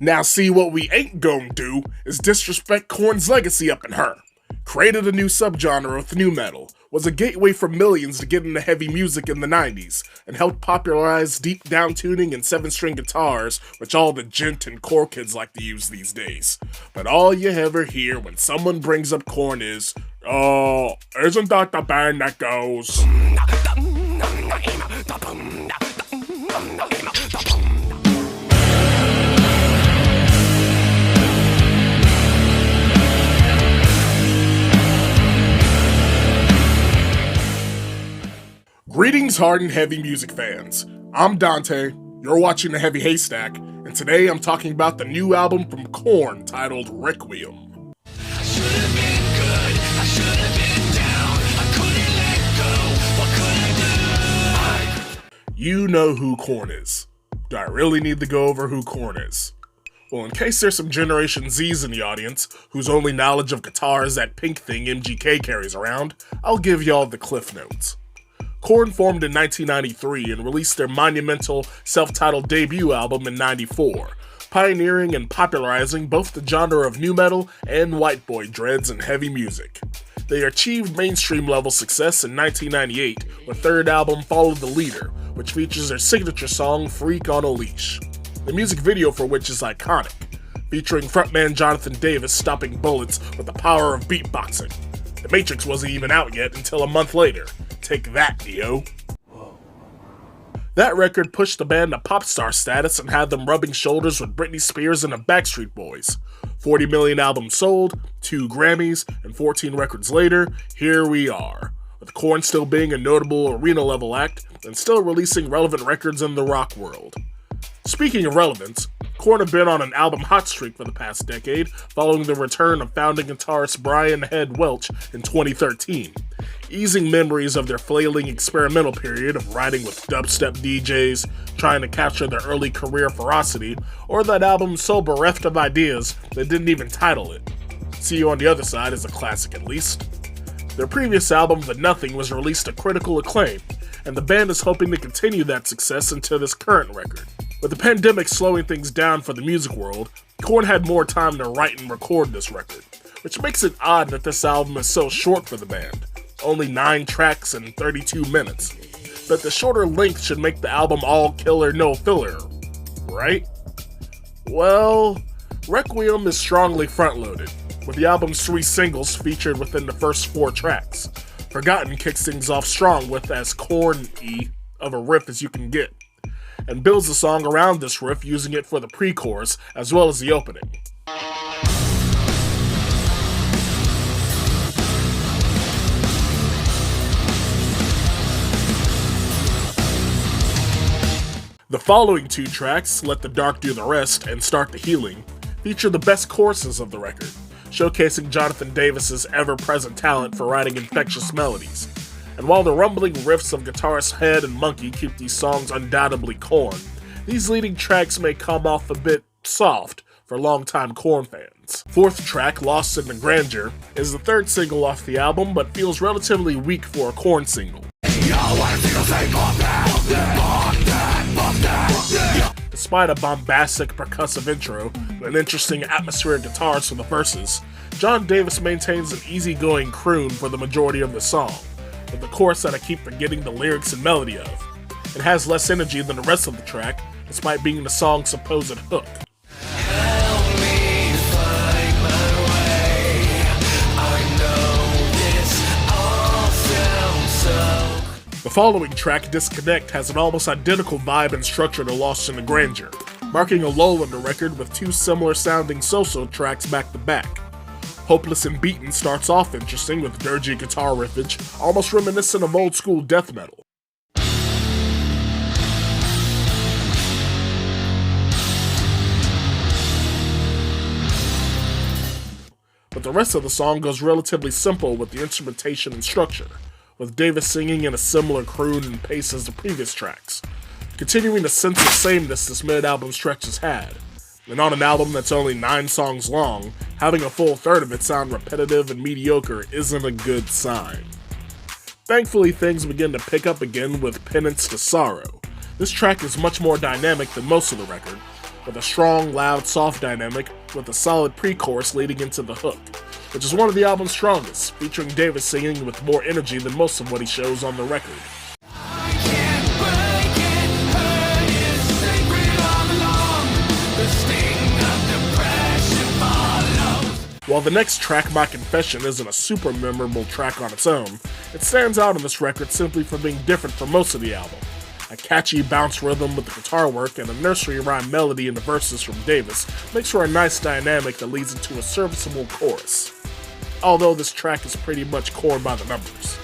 Now see, what we ain't gon' do is disrespect Korn's legacy up in her. Created a new subgenre with nu metal, was a gateway for millions to get into heavy music in the 90s, and helped popularize deep down tuning and 7-string guitars, which all the gent and core kids like to use these days. But all you ever hear when someone brings up Korn is, "Oh, isn't that the band that goes?" Greetings, hard and heavy music fans. I'm Dante, you're watching the Heavy Haystack, and today I'm talking about the new album from Korn titled Requiem. I should have been good, I should have been down, I couldn't let go, what could I do? You know who Korn is. Do I really need to go over who Korn is? Well, in case there's some Generation Zs in the audience whose only knowledge of guitar is that pink thing MGK carries around, I'll give y'all the cliff notes. Korn formed in 1993 and released their monumental self-titled debut album in '94, pioneering and popularizing both the genre of nu metal and white boy dreads in heavy music. They achieved mainstream-level success in 1998 with third album Follow the Leader, which features their signature song Freak on a Leash, the music video for which is iconic, featuring frontman Jonathan Davis stopping bullets with the power of beatboxing. The Matrix wasn't even out yet until a month later. Take that, Neo. That record pushed the band to pop star status and had them rubbing shoulders with Britney Spears and the Backstreet Boys. 40 million albums sold, 2 Grammys, and 14 records later, here we are, with Korn still being a notable arena-level act and still releasing relevant records in the rock world. Speaking of relevance, Korn have been on an album hot streak for the past decade, following the return of founding guitarist Brian Head Welch in 2013, easing memories of their flailing experimental period of riding with dubstep DJs, trying to capture their early career ferocity, or that album so bereft of ideas they didn't even title it. See You on the Other Side is a classic at least. Their previous album, The Nothing, was released to critical acclaim, and the band is hoping to continue that success into this current record. With the pandemic slowing things down for the music world, Korn had more time to write and record this record, which makes it odd that this album is so short for the band, only 9 tracks and 32 minutes. But the shorter length should make the album all killer, no filler, right? Well, Requiem is strongly front-loaded, with the album's 3 singles featured within the first 4 tracks. Forgotten kicks things off strong with as Korn-y of a riff as you can get, and builds the song around this riff, using it for the pre-chorus as well as the opening. The following 2 tracks, Let the Dark Do the Rest and Start the Healing, feature the best choruses of the record, showcasing Jonathan Davis's ever-present talent for writing infectious melodies. And while the rumbling riffs of guitarists Head and Monkey keep these songs undoubtedly Korn, these leading tracks may come off a bit soft for longtime Korn fans. 4th track, Lost in the Grandeur, is the 3rd single off the album, but feels relatively weak for a Korn single. Despite a bombastic percussive intro and interesting atmospheric guitars for the verses, John Davis maintains an easygoing croon for the majority of the song, with the chorus that I keep forgetting the lyrics and melody of. It has less energy than the rest of the track, despite being the song's supposed hook. The following track, Disconnect, has an almost identical vibe and structure to Lost in the Grandeur, marking a lull in the record with 2 similar-sounding so-so tracks back-to-back. Hopeless and Beaten starts off interesting with dirgy guitar riffage, almost reminiscent of old-school death metal. But the rest of the song goes relatively simple with the instrumentation and structure, with Davis singing in a similar croon and pace as the previous tracks, continuing the sense of sameness this mid-album stretch has had. And on an album that's only 9 songs long, having a full third of it sound repetitive and mediocre isn't a good sign. Thankfully, things begin to pick up again with Penance to Sorrow. This track is much more dynamic than most of the record, with a strong, loud, soft dynamic with a solid pre-chorus leading into the hook, which is one of the album's strongest, featuring Davis singing with more energy than most of what he shows on the record. I can't break it, hurt is sacred all along. The sting of depression follows. While the next track, My Confession, isn't a super memorable track on its own, it stands out on this record simply for being different from most of the album. A catchy bounce rhythm with the guitar work and a nursery rhyme melody in the verses from Davis makes for a nice dynamic that leads into a serviceable chorus. Although this track is pretty much KORN by the numbers.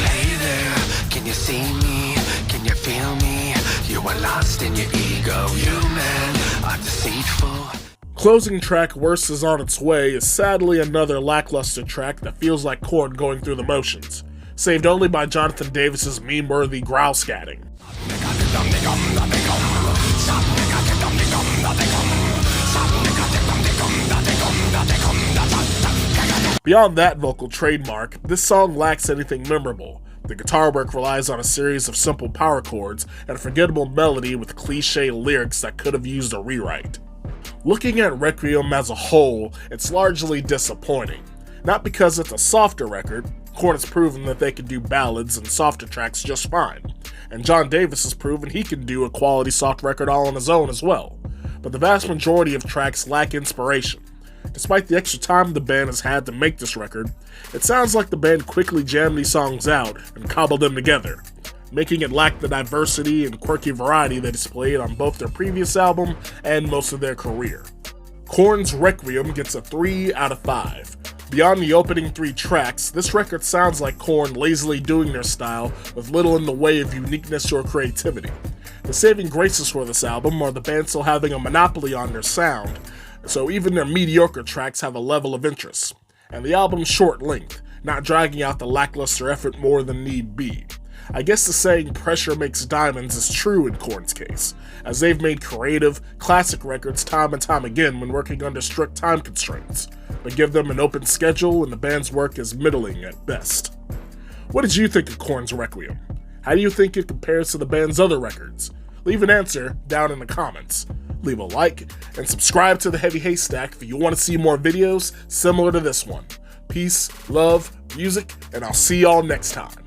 Hey there, can you see me? Can you feel me? You are lost in your ego, you men are deceitful. Closing track, Worse Is On Its Way, is sadly another lackluster track that feels like KORN going through the motions, saved only by Jonathan Davis's meme-worthy growl scatting. Beyond that vocal trademark, this song lacks anything memorable. The guitar work relies on a series of simple power chords and a forgettable melody with cliché lyrics that could have used a rewrite. Looking at Requiem as a whole, it's largely disappointing. Not because it's a softer record. KORN has proven that they can do ballads and softer tracks just fine, and John Davis has proven he can do a quality soft record all on his own as well. But the vast majority of tracks lack inspiration. Despite the extra time the band has had to make this record, it sounds like the band quickly jammed these songs out and cobbled them together, making it lack the diversity and quirky variety they displayed on both their previous album and most of their career. KORN's Requiem gets a 3 out of 5. Beyond the opening 3 tracks, this record sounds like KORN lazily doing their style with little in the way of uniqueness or creativity. The saving graces for this album are the band still having a monopoly on their sound, so even their mediocre tracks have a level of interest, and the album's short length, not dragging out the lackluster effort more than need be. I guess the saying pressure makes diamonds is true in KORN's case, as they've made creative, classic records time and time again when working under strict time constraints, but give them an open schedule and the band's work is middling at best. What did you think of KORN's Requiem? How do you think it compares to the band's other records? Leave an answer down in the comments. Leave a like, and subscribe to the Heavy Haystack if you want to see more videos similar to this one. Peace, love, music, and I'll see y'all next time.